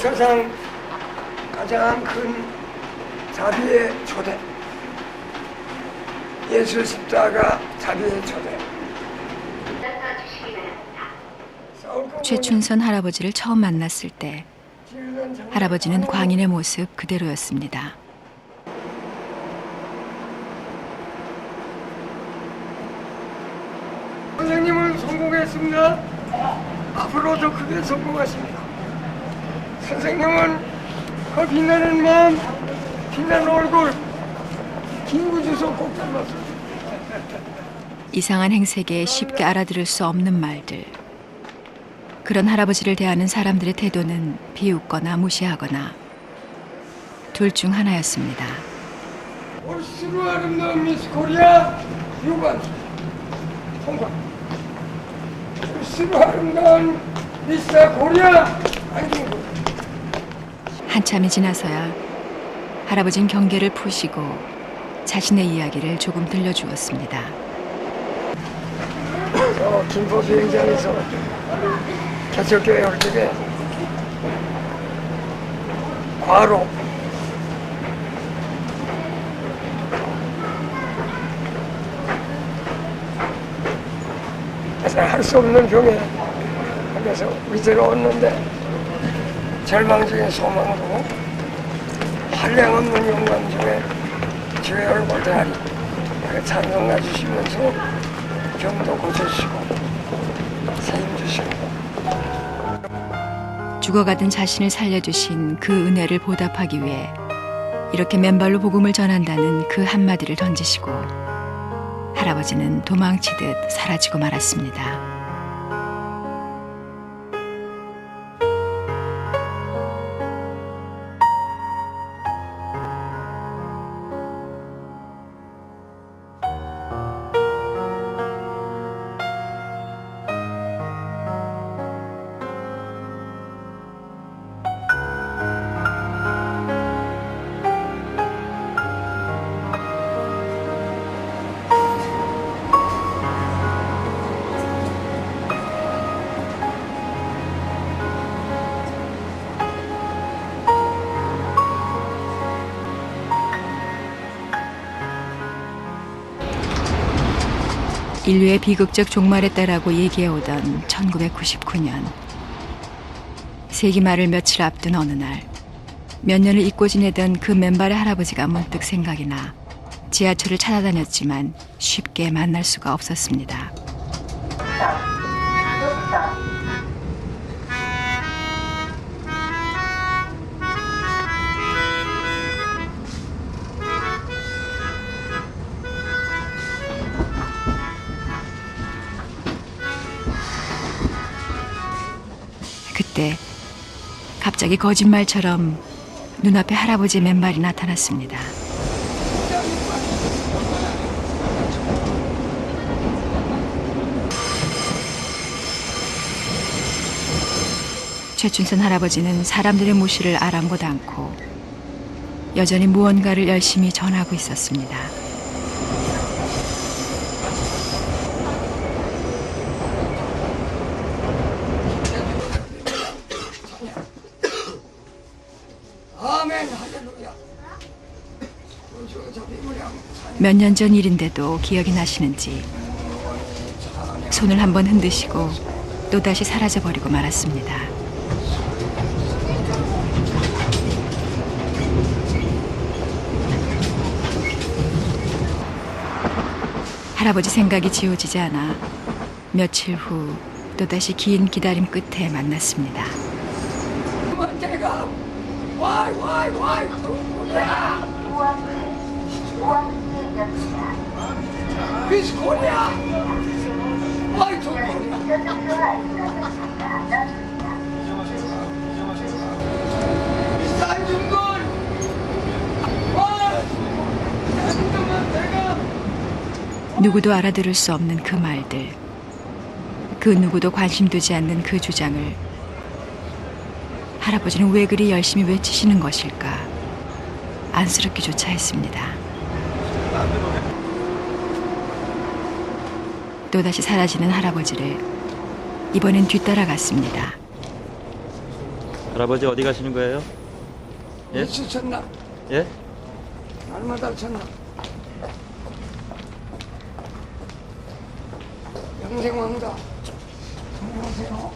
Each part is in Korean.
역사상 가장 큰 자비의 초대, 예수 십자가 자비의 초대. 최춘선 할아버지를 처음 만났을 때 할아버지는 광인의 모습 그대로였습니다. 선생님은 성공했습니다. 앞으로 더 크게 성공하십니다. 선생님은 그 빛나는 마음, 빛나는 얼굴, 김구 주소 꼭 닮았습니다. 이상한 행색에 쉽게 알아들을 수 없는 말들. 그런 할아버지를 대하는 사람들의 태도는 비웃거나 무시하거나 둘 중 하나였습니다. 올수로 아름다운 미스 코리아 유관 홍광, 올수로 아름다운 미스 코리아 안중근. 한참이 지나서야 할아버진 경계를 푸시고 자신의 이야기를 조금 들려주었습니다. 김포 비행장에서 개척교회 할 적에 과로 할 수 없는 병에 그래서 위태로웠는데 절망 중에 소망으로 한량없는 영광 중에 주의 얼굴 대하리 찬송해 주시면서 병도 고쳐주시고 세임 주시고 죽어가던 자신을 살려주신 그 은혜를 보답하기 위해 이렇게 맨발로 복음을 전한다는 그 한마디를 던지시고 할아버지는 도망치듯 사라지고 말았습니다. 인류의 비극적 종말에 따라고 얘기해오던 1999년. 세기말을 며칠 앞둔 어느 날 몇 년을 잊고 지내던 그 맨발의 할아버지가 문득 생각이 나 지하철을 찾아다녔지만 쉽게 만날 수가 없었습니다. 그때 갑자기 거짓말처럼 눈앞에 할아버지의 맨발이 나타났습니다. 최춘선 할아버지는 사람들의 무시를 아랑곳 않고 여전히 무언가를 열심히 전하고 있었습니다. 몇 년 전 일인데도 기억이 나시는지 손을 한번 흔드시고 또다시 사라져버리고 말았습니다. 할아버지 생각이 지워지지 않아 며칠 후 또다시 긴 기다림 끝에 만났습니다. 미스 코리아! 미스 안중근! 누구도 알아들을 수 없는 그 말들, 그 누구도 관심 두지 않는 그 주장을 할아버지는 왜 그리 열심히 외치시는 것일까 안쓰럽기조차 했습니다. 또다시 사라지는 할아버지를 이번엔 뒤따라갔습니다. 할아버지 어디 가시는 거예요? 예? 일수 쳤나? 예? 날마다 쳤나? 영생왕다. 안녕하세요.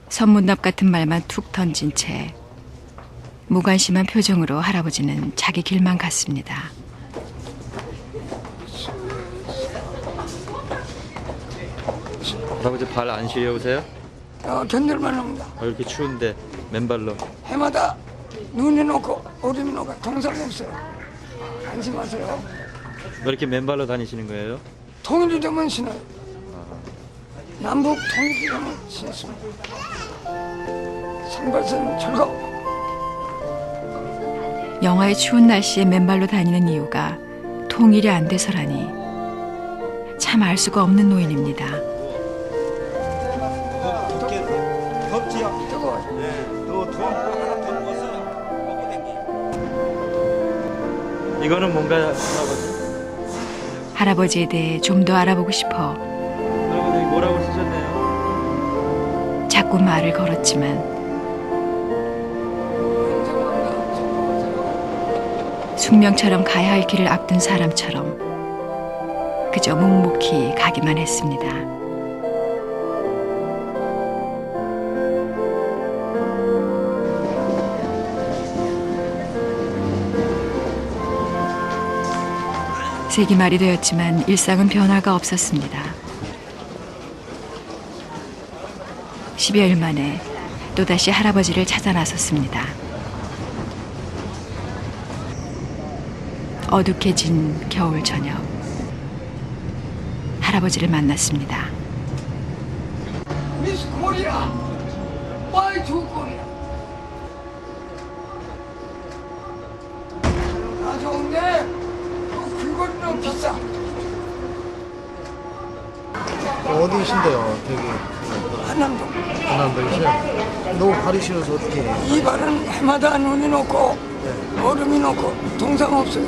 선문답 같은 말만 툭 던진 채 무관심한 표정으로 할아버지는 자기 길만 갔습니다. 할아버지 발 안 시려우세요? 견딜만 합니다. 이렇게 추운데 맨발로. 해마다 눈이 녹고 얼음이 녹아 동상 없어요. 안심하세요. 왜 이렇게 맨발로 다니시는 거예요? 통일이 되면 신어요. 남북 통일이 되면 신습니다. 선발선 즐거워. 영하의 추운 날씨에 맨발로 다니는 이유가 통일이 안 돼서라니 참 알 수가 없는 노인입니다. 덥지요? 뜨거워요. 네. 더 먹었어요. 먹고 댕기. 이거는 뭔가 할아버지? 할아버지에 대해 좀 더 알아보고 싶어 할아버지 뭐라고 쓰셨네요? 자꾸 말을 걸었지만 숙명처럼 가야 할 길을 앞둔 사람처럼 그저 묵묵히 가기만 했습니다. 세기말이 되었지만 일상은 변화가 없었습니다. 10여일 만에 또다시 할아버지를 찾아 나섰습니다. 어둑해진 겨울 저녁 할아버지를 만났습니다. 미스 코리아, 와이 투 코리아. 아 좋은데 그거는 비싸. 어디신데요? 되게 한남동. 전남도이세요? 너무 발이 시려서 어떻게 해요? 이 발은 해마다 눈이 녹고 얼음이 녹고 동상 없어요.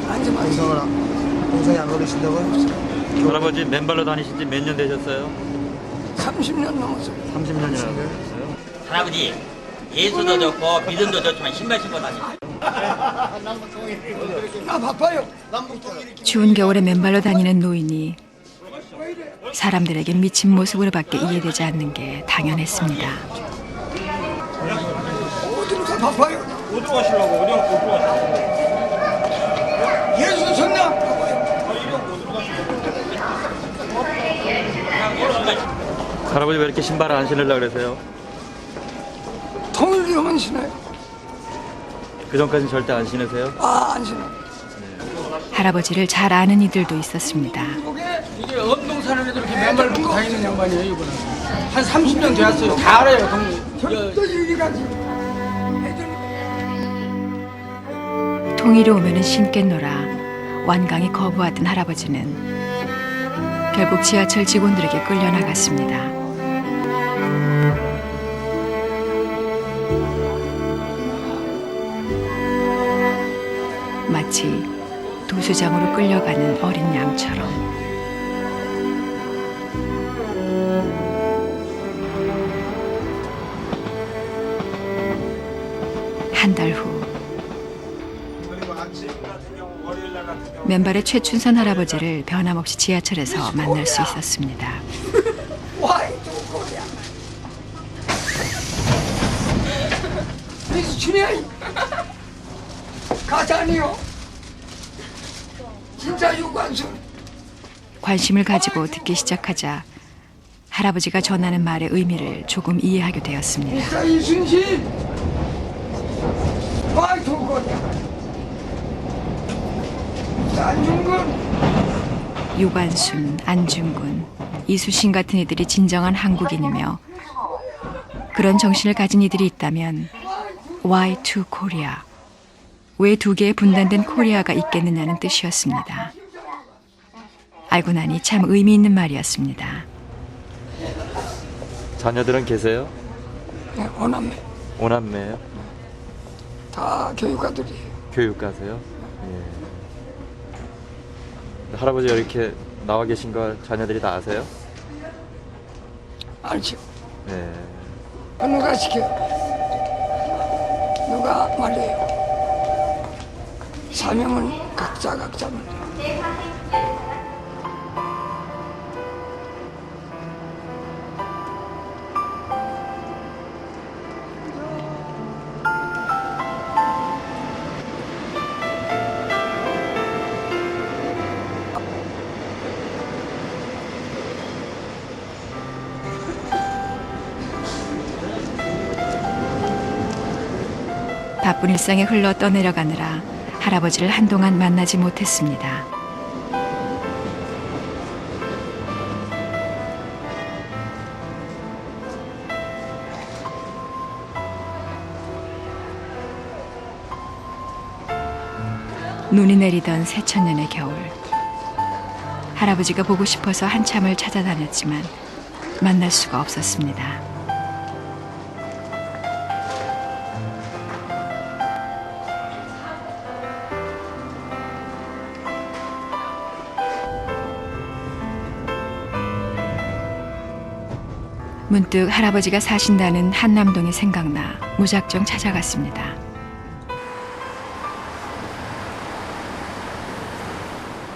안심하세요. 동상이 안 걸리신다고요? 할아버지 맨발로 다니신 지 몇 년 되셨어요? 30년 넘었어요. 30년이나 되셨어요? 할아버지 예수도 좋고 믿음도 좋지만 신발 신고 다니. 나 바빠요. 추운 겨울에 맨발로 다니는 노인이 사람들에게 미친 모습으로밖에 이해되지 않는 게 당연했습니다. 어디로 가 바빠요. 어디로 가시려고? 어디로 가시려고? 예수 성령. 할아버지 왜 이렇게 신발을 안 신으려고 그러세요? 통일이 오면 신어요. 그 전까지는 절대 안 신으세요? 안 신어. 할아버지를 잘 아는 이들도 있었습니다. 이게 엄동 사는 애들 이렇게 맨발 고 다니는 양반이에요, 이분은. 한 30년 되었어요. 다 알아요, 동네. 또 여기까지. 통일이 오면은 신겠노라 완강히 거부하던 할아버지는 결국 지하철 직원들에게 끌려나갔습니다. 마치 도수장으로 끌려가는 어린 양처럼. 한 달 후 맨발의 최춘선 할아버지를 변함없이 지하철에서 만날 수 있었습니다. 와이 투 코리아. 미스 춘향이. 가짜 아니요. 진짜 유관순. 관심을 가지고 듣기 시작하자 할아버지가 전하는 말의 의미를 조금 이해하게 되었습니다. 미스터 이순신. 와이 투 코리아. 안중근. 유관순, 안중근, 이수신 같은 이들이 진정한 한국인이며 그런 정신을 가진 이들이 있다면 Why to Korea? 왜 두 개의 분단된 코리아가 있겠느냐는 뜻이었습니다. 알고 나니 참 의미 있는 말이었습니다. 자녀들은 계세요? 네, 오남매. 오남매예요? 다 교육가들이에요. 교육가세요? 예. 할아버지 이렇게 나와 계신 걸 자녀들이 다 아세요? 알죠. 네. 누가 시켜요? 누가 말해요. 사명은 각자 말이에요. 바쁜 일상에 흘러 떠내려가느라 할아버지를 한동안 만나지 못했습니다. 눈이 내리던 새천년의 겨울. 할아버지가 보고 싶어서 한참을 찾아다녔지만 만날 수가 없었습니다. 문득 할아버지가 사신다는 한남동이 생각나 무작정 찾아갔습니다.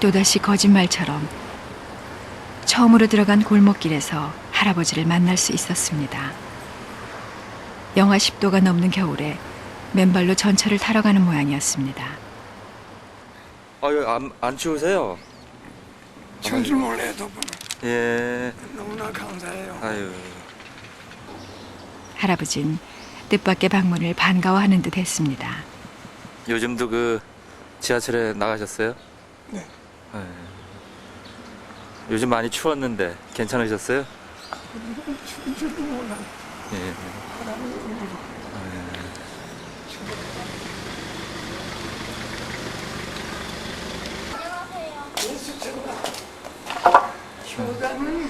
또다시 거짓말처럼 처음으로 들어간 골목길에서 할아버지를 만날 수 있었습니다. 영하 10도가 넘는 겨울에 맨발로 전철을 타러 가는 모양이었습니다. 아유, 안 추우세요? 천줄 몰래 덕분에 예. 너무나 감사해요. 아유. 할아버진 뜻밖의 방문을 반가워하는 듯 했습니다. 요즘도 그 지하철에 나가셨어요? 네. 예. 요즘 많이 추웠는데 괜찮으셨어요? 추운 줄도 몰라요. 예. 바람이 불고. 효자는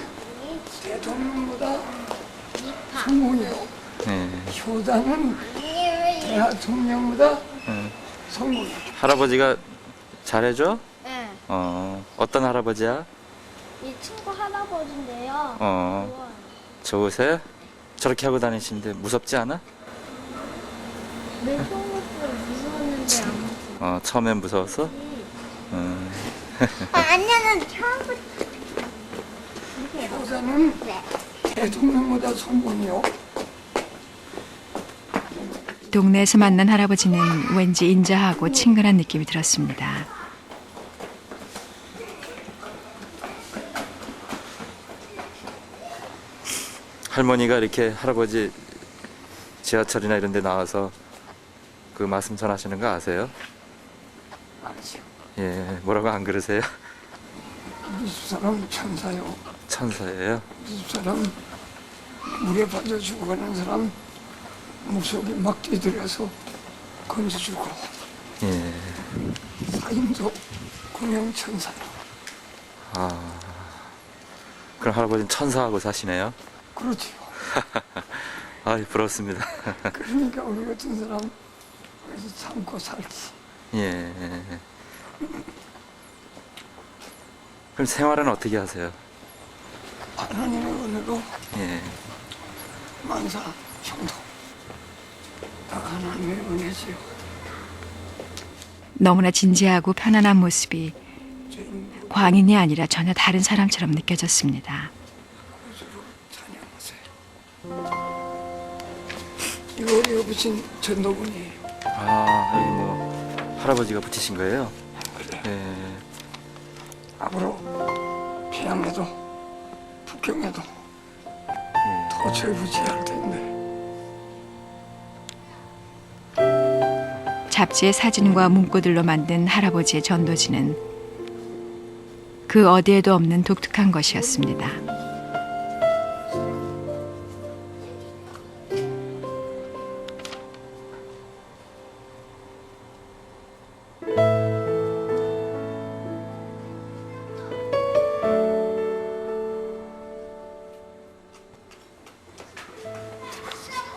대통령보다 성공이요. 예. 효자는 대통령보다 예. 성공이요. 할아버지가 잘해줘? 네. 어떤 할아버지야? 이 친구 할아버지인데요. 어. 좋으세요? 저렇게 하고 다니시는데 무섭지 않아? 내 속으로 무서웠는데 안 무서워. 처음엔 무서웠어? 아니는 처음부터. 효자는 대통령보다 성공이요. 동네에서 만난 할아버지는 왠지 인자하고 친근한 느낌이 들었습니다. 할머니가 이렇게 할아버지 지하철이나 이런 데 나와서 그 말씀 전하시는 거 아세요? 알죠. 예, 뭐라고 안 그러세요? 우리 집사람 천사요. 천사예요? 우리 집사람 물에 빠져 죽어가는 사람 목속에 막 뛰들여서 건져주고 예. 사임도 군영 천사요. 그럼 할아버지는 천사하고 사시네요? 그렇지요. 아이, 부럽습니다. 그러니까 우리 같은 사람 그래서 참고 살지. 예. 그럼 생활은 어떻게 하세요? 하나님의 은혜로 예. 만사 형통 다 하나님의 은혜지요. 너무나 진지하고 편안한 모습이 죄인 광인이 아니라 전혀 다른 사람처럼 느껴졌습니다. 구주로 찬양하세요. 이거 우리가 붙인 전도분이에요. 여기 뭐 할아버지가 붙이신 거예요? 예. 앞으로 평양에도 북경에도 예. 더 절부지야 할 텐데 잡지의 사진과 문구들로 만든 할아버지의 전도지는 그 어디에도 없는 독특한 것이었습니다.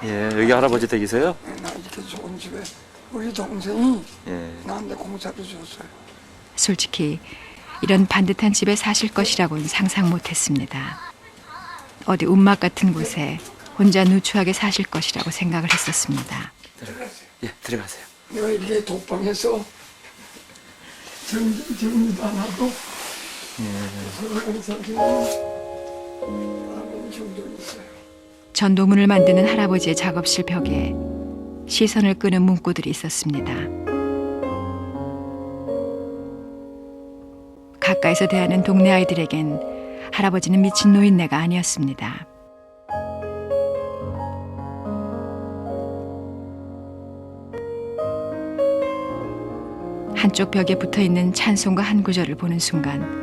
예, 여기 할아버지 댁이세요? 나 이렇게 좋은 집에 우리 동생이 예. 나한테 공짜로 줬어요. 솔직히 이런 반듯한 집에 사실 것이라고는 상상 못했습니다. 어디 운막 같은 곳에 혼자 누추하게 사실 것이라고 생각을 했었습니다. 예, 들어가세요. 내가 이렇게 독방에서 정리도 안 하고 서로 사귀는 마음이 종종 있어요. 전도문을 만드는 할아버지의 작업실 벽에 시선을 끄는 문구들이 있었습니다. 가까이서 대하는 동네 아이들에겐 할아버지는 미친 노인네가 아니었습니다. 한쪽 벽에 붙어있는 찬송가 한 구절을 보는 순간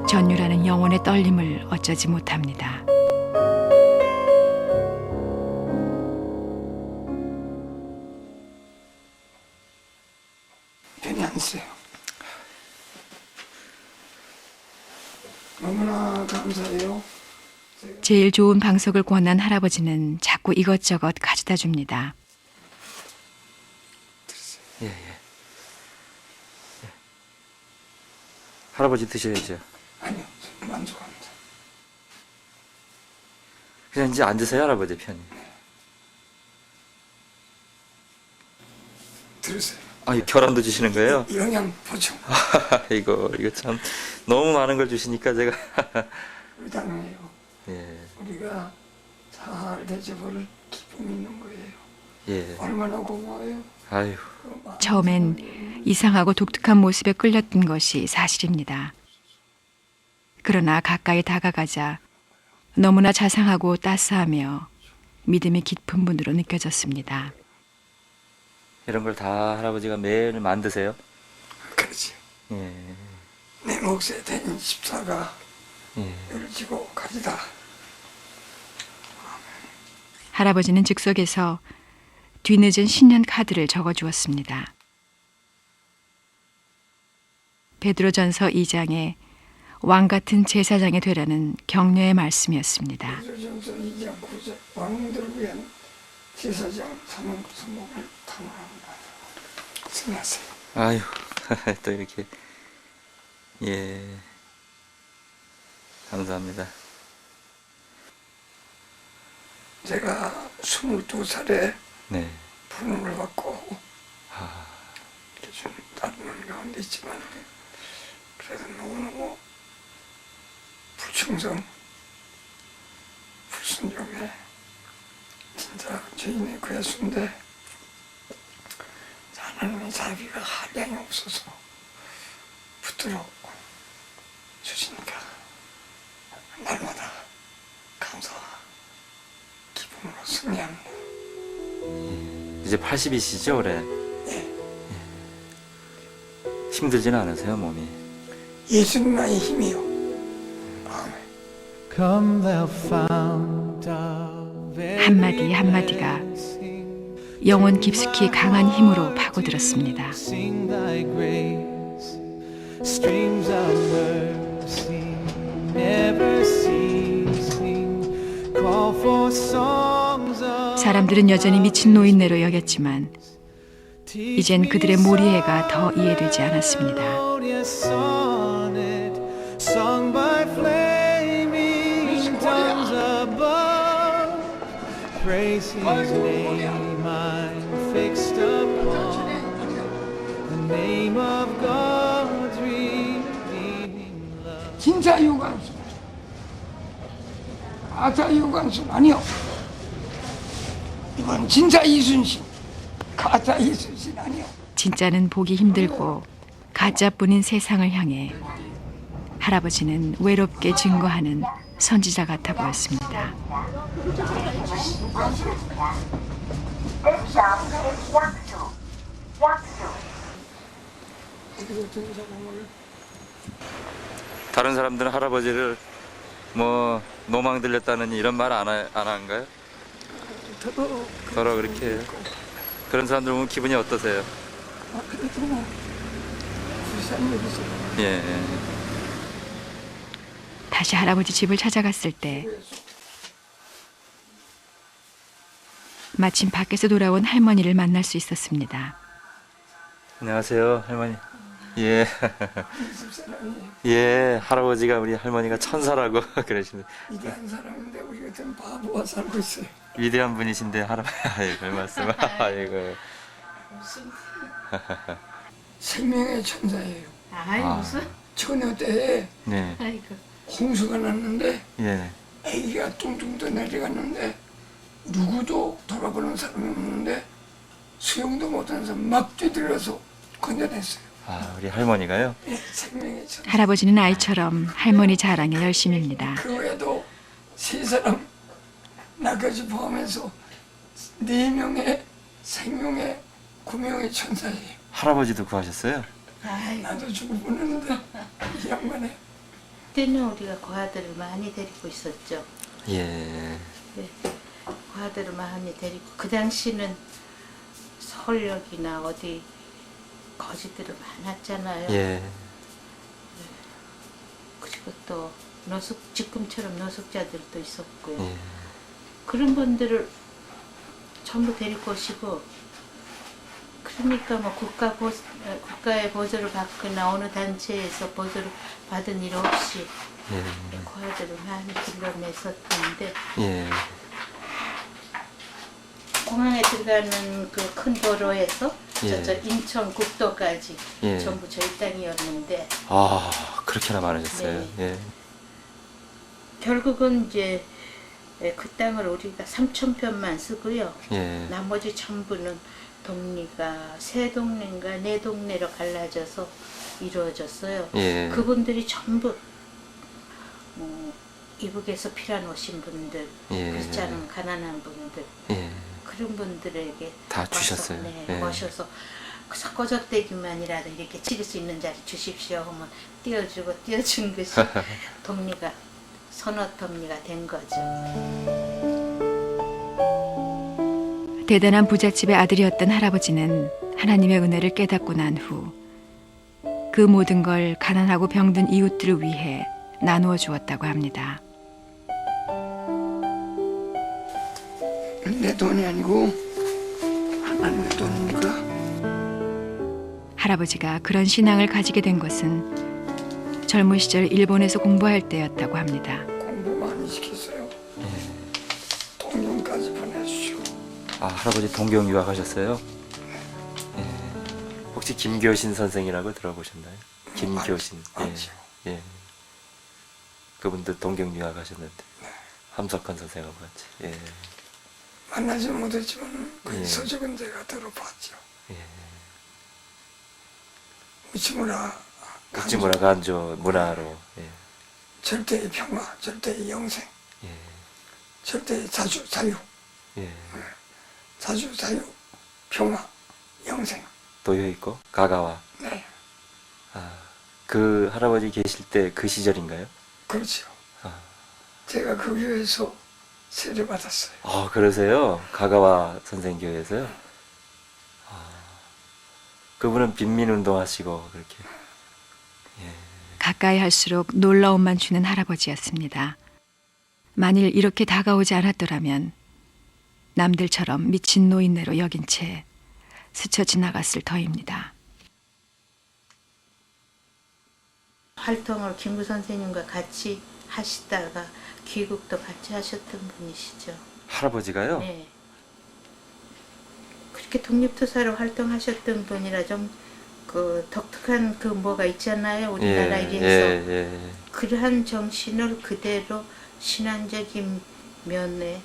전율하는 영혼의 떨림을 어쩌지 못합니다. 편히 안 써요. 너무나 감사해요. 제일 좋은 방석을 권한 할아버지는 자꾸 이것저것 가져다 줍니다. 예, 예. 할아버지 드셔야죠. 아니요, 만족합니다. 그냥 이제 앉으세요, 할아버지 편히. 들으세요. 아, 이 계란도 주시는 거예요? 영양 보충 이거 참 너무 많은 걸 주시니까 제가 의당해요. 예, 우리가 잘 대접을 기쁨 있는 거예요. 예. 얼마나 고마워요. 아유, 처음엔 이상하고 독특한 모습에 끌렸던 것이 사실입니다. 그러나 가까이 다가가자 너무나 자상하고 따스하며 믿음이 깊은 분으로 느껴졌습니다. 이런 걸 다 할아버지가 매일 만드세요? 그렇지. 예, 내 몫에 된 십사가 예. 를 지고 가리다. 할아버지는 즉석에서 뒤늦은 신년 카드를 적어주었습니다. 베드로전서 2장에 왕 같은 제사장이 되라는 격려의 말씀이었습니다. 전서 2장 9절 왕들을 위한 제사장 사는 성목을 탐험합니다. 승하세요. 아유, 또 이렇게 예, 감사합니다. 제가 22살에 네, 부름을 받고 이렇게 좀 다루는 가운데 있지만 그래도 너무너무 불충성, 불순종에 진짜 죄인의 괴수인데 하나님의 자비가 한량이 없어서 붙들어 주시니까 날마다 감사와 기쁨으로 승리합니다. 이제 80이시죠, 올해? 예. 힘들지는 않으세요, 몸이? 예수님 나의 힘이요. 아멘. Come thou fount of 한마디 한마디가 영혼 깊숙이 강한 힘으로 파고들었습니다. Sing thy grace, streams of mercy, never ceasing. Call for songs of 사람들은 여전히 미친 노인네로 여겼지만 이젠 그들의 몰이해가 더 이해되지 않았습니다. melodious sonnet, sung by flaming tongues above. Praise his name, I'm fixed upon the name of God's redeeming love. 진짜 유관순. 가짜 유관순 아니요. 이건 진짜 이순신. 가짜 이순신 아니요. 진짜는 보기 힘들고 가짜뿐인 세상을 향해 할아버지는 외롭게 증거하는 선지자 같아 보였습니다. 다른 사람들은 할아버지를 뭐 노망 들렸다는 이런 말 안 한가요? 더러 그렇게 해요. 그런 사람들 보면 기분이 어떠세요? 그래도 뭐 불쌍히 여기세요. 예, 다시 할아버지 집을 찾아갔을 때 마침 밖에서 돌아온 할머니를 만날 수 있었습니다. 안녕하세요, 할머니. 예. 20사람이 예, 할아버지가 우리 할머니가 천사라고 그러시는 위대한 사람인데 우리 같은 바보가 살고 있어요. 위대한 분이신데 할아버지 아이고 별 말씀 아이고 생명의 천사예요. 아이 아. 무슨 처녀 때에 네. 아이고 홍수가 났는데 예. 아기가 뚱뚱 떠 내려갔는데 누구도 돌아보는 사람이 없는데 수영도 못하는 사람 막 뛰들어서 건져냈어요. 아, 우리 할머니가요? 예, 생명의 천사. 할아버지는 아이처럼 할머니 자랑에 열심입니다. 그 외에도 3사람 나까지 포함해서 4명의 생명의 9명의 천사예요. 할아버지도 구하셨어요? 나도 죽을 뻔했는데 이 양반에 그때는 우리가 고아들을 많이 데리고 있었죠. 예. 네. 고아들을 많이 데리고 그 당시는 서울역이나 어디 거지들이 많았잖아요. 예. 그리고 또 지금처럼 노숙자들도 있었고요. 예. 그런 분들을 전부 데리고 오시고 그러니까 뭐 국가의 보조를 받거나 어느 단체에서 보조를 받은 일 없이 예. 고아들을 많이 불러냈었는데 예. 공항에 들어가는 그 큰 도로에서 예. 저 인천 국도까지 예. 전부 저희 땅이었는데 아, 그렇게나 많으셨어요. 네. 예. 결국은 이제 그 땅을 우리가 3,000평만 쓰고요. 예. 나머지 전부는 동리가 3동네인가 4동네로 갈라져서 이루어졌어요. 예. 그분들이 전부 이북에서 피란 오신 분들, 예. 그렇지 않은 가난한 분들 예. 그런 분들에게 다 와서, 주셨어요. 네, 예. 모셔서 꺼적대기만이라도 이렇게 치를 수 있는 자리 주십시오 하면 띄워준 것이 동리가 선어 동리가 된 거죠. 대단한 부잣집의 아들이었던 할아버지는 하나님의 은혜를 깨닫고 난 후 그 모든 걸 가난하고 병든 이웃들을 위해 나누어 주었다고 합니다. 내 돈이 아니고 하나님의 돈이니까. 할아버지가 그런 신앙을 가지게 된 것은 젊은 시절 일본에서 공부할 때였다고 합니다. 공부 많이 시켰어요. 동영까지 보내주시고. 아, 할아버지 동경 유학하셨어요? 예. 혹시 김교신 선생이라고 들어보셨나요? 김교신. 알죠. 예. 예. 그분도 동경 유학하셨는데 함석헌 선생하고 같이. 예. 만나지 못했지만 그 예. 서적은 제가 들어봤죠. 예. 우치무라 우찌무라 간조 문화로. 예. 절대의 평화, 절대의 영생, 예. 절대의 자주 자유, 예. 자주 자유, 평화, 영생. 도요 있고 가가와. 네, 아, 그 할아버지 계실 때 그 시절인가요? 그렇죠. 아. 제가 그 교회에서 세례 받았어요. 아, 그러세요? 가가와 선생 교회에서요? 아, 그분은 빈민운동 하시고 그렇게. 예. 가까이 할수록 놀라움만 주는 할아버지였습니다. 만일 이렇게 다가오지 않았더라면 남들처럼 미친 노인네로 여긴 채 스쳐 지나갔을 터입니다. 활동을 김구 선생님과 같이 하시다가 귀국도 같이 하셨던 분이시죠. 할아버지가요? 네. 그렇게 독립투사로 활동하셨던 분이라 좀 그 독특한 그 뭐가 있잖아요. 우리나라에 비해서. 예. 그러한 정신을 그대로 신앙적인 면에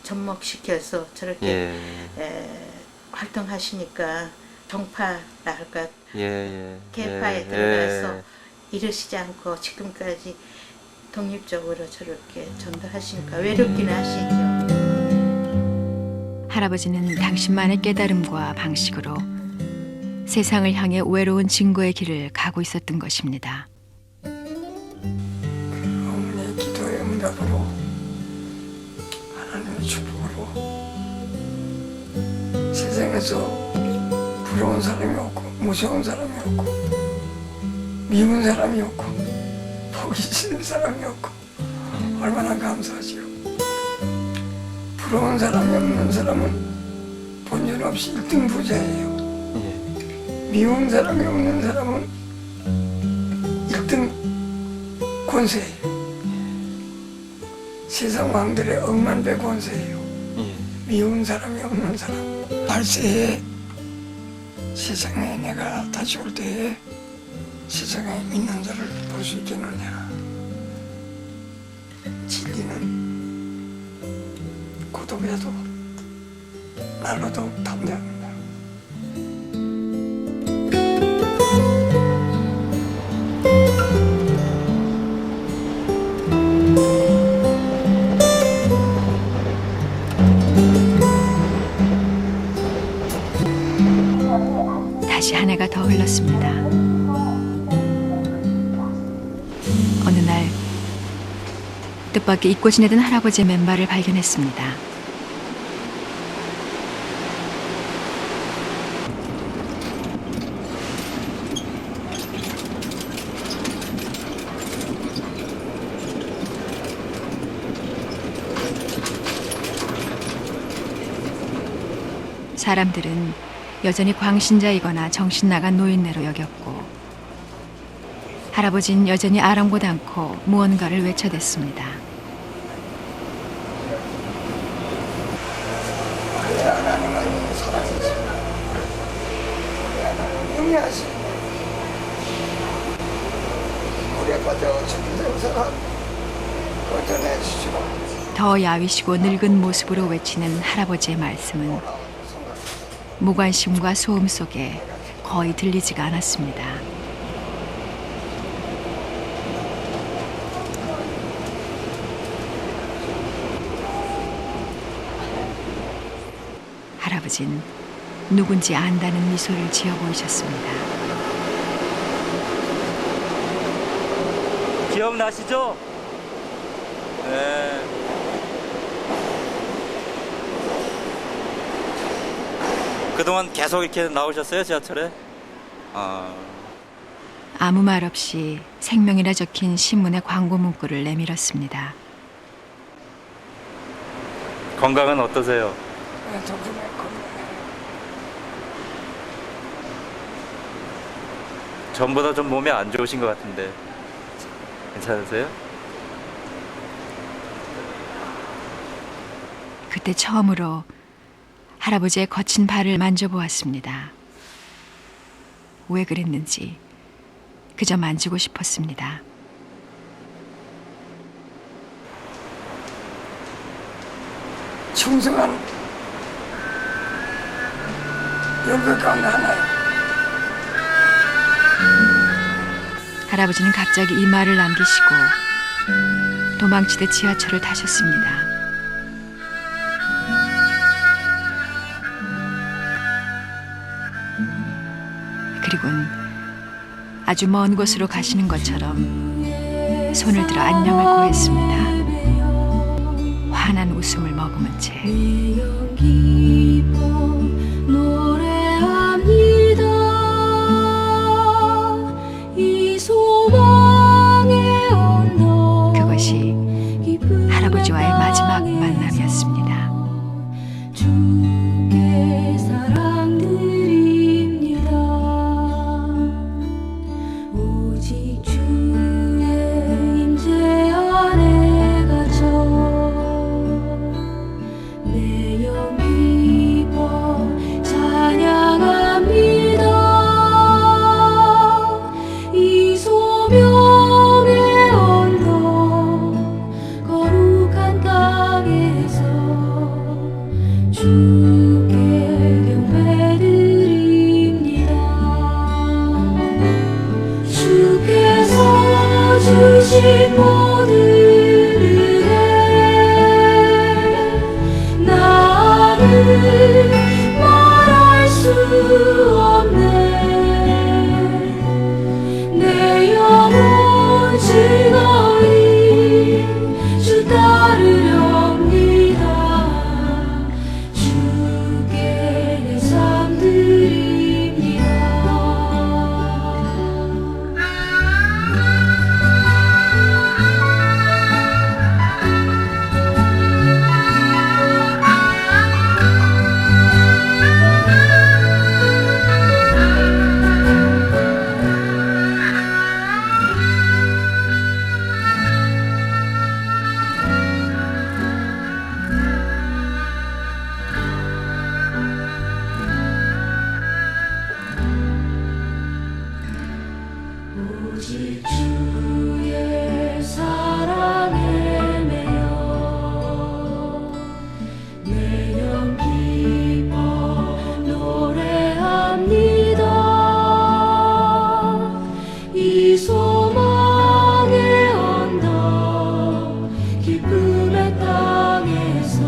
접목시켜서 저렇게 활동하시니까 정파라 할까 개파에 들어가서 이러시지 않고 지금까지 독립적으로 저렇게 전도하시니까 외롭긴 하시죠. 할아버지는 당신만의 깨달음과 방식으로 세상을 향해 외로운 증거의 길을 가고 있었던 것입니다. 어머니의 기도의 응답으로 하나님의 축복으로 세상에서 부러운 사람이 없고 무서운 사람이 없고 미운 사람이 없고 보기 싫은 사람이 없고 얼마나 감사하지요. 부러운 사람이 없는 사람은 본전 없이 1등 부자예요. 미운 사람이 없는 사람은 1등 권세예요. 세상 왕들의 억만배 권세예요. 미운 사람이 없는 사람. 말세에 세상에 내가 다시 올 때에 세상에 있는 자를 볼 수 있겠느냐. 진리는 고독해도 날로도 담대합니다. 다시 한 해가 더 흘렀습니다. 어느 날 뜻밖의 잊고 지내던 할아버지의 맨발을 발견했습니다. 사람들은 여전히 광신자이거나 정신 나간 노인네로 여겼고 할아버지는 여전히 아랑곳 않고 무언가를 외쳐댔습니다. 우리 하나님은 살아계시고 우리 하나님은 영리하시고 물에 빠져 죽은 사람 거전해 주시고. 더 야위시고 늙은 모습으로 외치는 할아버지의 말씀은 무관심과 소음 속에 거의 들리지가 않았습니다. 할아버지는 누군지 안다는 미소를 지어 보이셨습니다. 기억나시죠? 네. 그동안 계속 이렇게 나오셨어요, 지하철에? 아무 말 없이 생명이라 적힌 신문의 광고 문구를 내밀었습니다. 건강은 어떠세요? 네, 덕분에 전보다 좀 몸이 안 좋으신 것 같은데 괜찮으세요? 그때 처음으로 할아버지의 거친 발을 만져보았습니다. 왜 그랬는지 그저 만지고 싶었습니다. 충성한 열배 가운데 하나예요. 할아버지는 갑자기 이 말을 남기시고 도망치듯 지하철을 타셨습니다. 그리고는 아주 먼 곳으로 가시는 것처럼 손을 들어 안녕을 고했습니다. 환한 웃음을 머금은 채. 그것이 할아버지와의 마지막 만남이었습니다. 주신 모든 은혜 나는 말할 수 없네. 내 영혼 즐거이 주 따르렵니다. 주께 내 삶 드립니다. 오직 주의 사랑에 매여 내 영 기뻐 노래합니다. 이 소망의 언덕 기쁨의 땅에서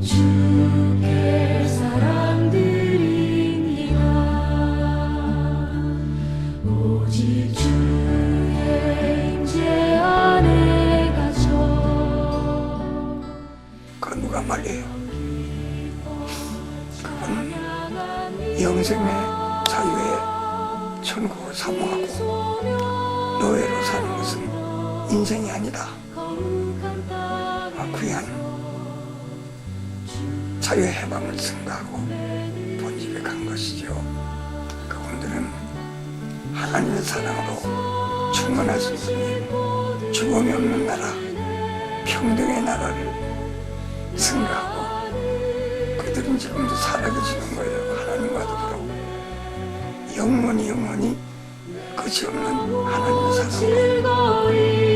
주께 사랑 드립니다. 오직 주의 임재 안에 갇혀 그 누가 말이에요. 그건 영생의 자유의 천국을 사모하고 노예로 사는 것은 인생이 아니다. 귀한 자유의 해방을 증가하고 본집에 간 것이죠. 그분들은 하나님의 사랑으로 충만하신 분이 죽음이 없는 나라, 평등의 나라를 승가하고 그들은 지금도 살아계시는 거예요. 하나님과 더불어 영원히 끝이 없는 하나님의 사랑으로.